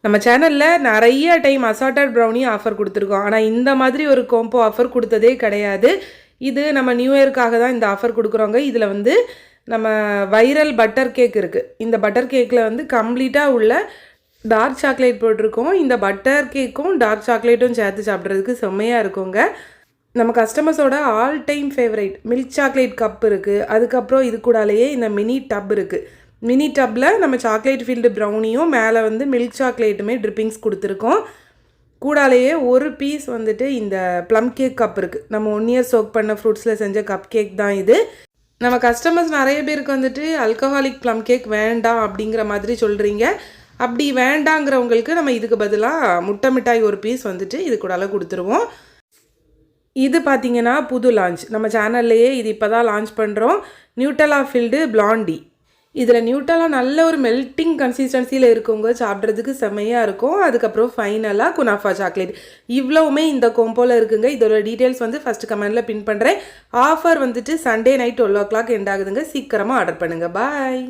நம்ம சேனலில் நிறைய டைம் அசார்ட்டட் ப்ரௌனி ஆஃபர் கொடுத்துருக்கோம். ஆனால் இந்த மாதிரி ஒரு கோம்போ ஆஃபர் கொடுத்ததே கிடையாது. இது நம்ம நியூ இயர்க்காக தான் இந்த ஆஃபர் கொடுக்குறோங்க. இதில் வந்து நம்ம வைரல் பட்டர் கேக் இருக்குது. இந்த பட்டர் கேக்கில் வந்து கம்ப்ளீட்டாக உள்ள டார்க் சாக்லேட் போட்டிருக்கோம். இந்த பட்டர் கேக்கும் டார்க் சாக்லேட்டும் சேர்த்து சாப்பிட்றதுக்கு செம்மையாக இருக்குங்க. நம்ம கஸ்டமர்ஸோட all time favourite milk chocolate cup இருக்குது. அதுக்கப்புறம் இது கூடாலேயே இந்த மினி டப் இருக்குது. மினி டப்பில் நம்ம சாக்லேட் ஃபீல்டு ப்ரௌனியும் மேலே வந்து மில்க் சாக்லேட்டுமே ட்ரிப்பிங்ஸ் கொடுத்துருக்கோம். கூடாலேயே ஒரு பீஸ் வந்துட்டு இந்த ப்ளம் கேக் கப் இருக்குது. நம்ம 1 இயர் சோக் பண்ண ஃப்ரூட்ஸில் செஞ்ச கப் கேக் தான் இது. நம்ம கஸ்டமர்ஸ் நிறைய பேருக்கு வந்துட்டு ஆல்கஹாலிக் ப்ளம் கேக் வேண்டாம் அப்படிங்கிற மாதிரி சொல்கிறீங்க. அப்படி வேண்டாங்கிறவங்களுக்கு நம்ம இதுக்கு பதிலாக முட்டை மிட்டாய் ஒரு பீஸ் வந்துட்டு இது கூடால கொடுத்துருவோம். இது பார்த்திங்கன்னா புது லான்ச். நம்ம சேனல்லையே இது இப்போ தான் லான்ச் பண்ணுறோம். நியூட்டலா ஃபில்டு பிளாண்டி. இதில் நியூட்டலா நல்ல ஒரு மெல்ட்டிங் கன்சிஸ்டன்சியில் இருக்கவங்க சாப்பிட்றதுக்கு செம்மையாக இருக்கும். அதுக்கப்புறம் ஃபைனலாக குனாஃபா சாக்லேட். இவ்வளவுமே இந்த கோம்போவில் இருக்குங்க. இதோட டீட்டெயில்ஸ் வந்து ஃபஸ்ட்டு கமெண்டில் பின் பண்ணுறேன். ஆஃபர் வந்துட்டு சண்டே நைட் 12 o'clock எண்ட் ஆகுதுங்க. சீக்கிரமாக ஆர்டர் பண்ணுங்கள். பாய்.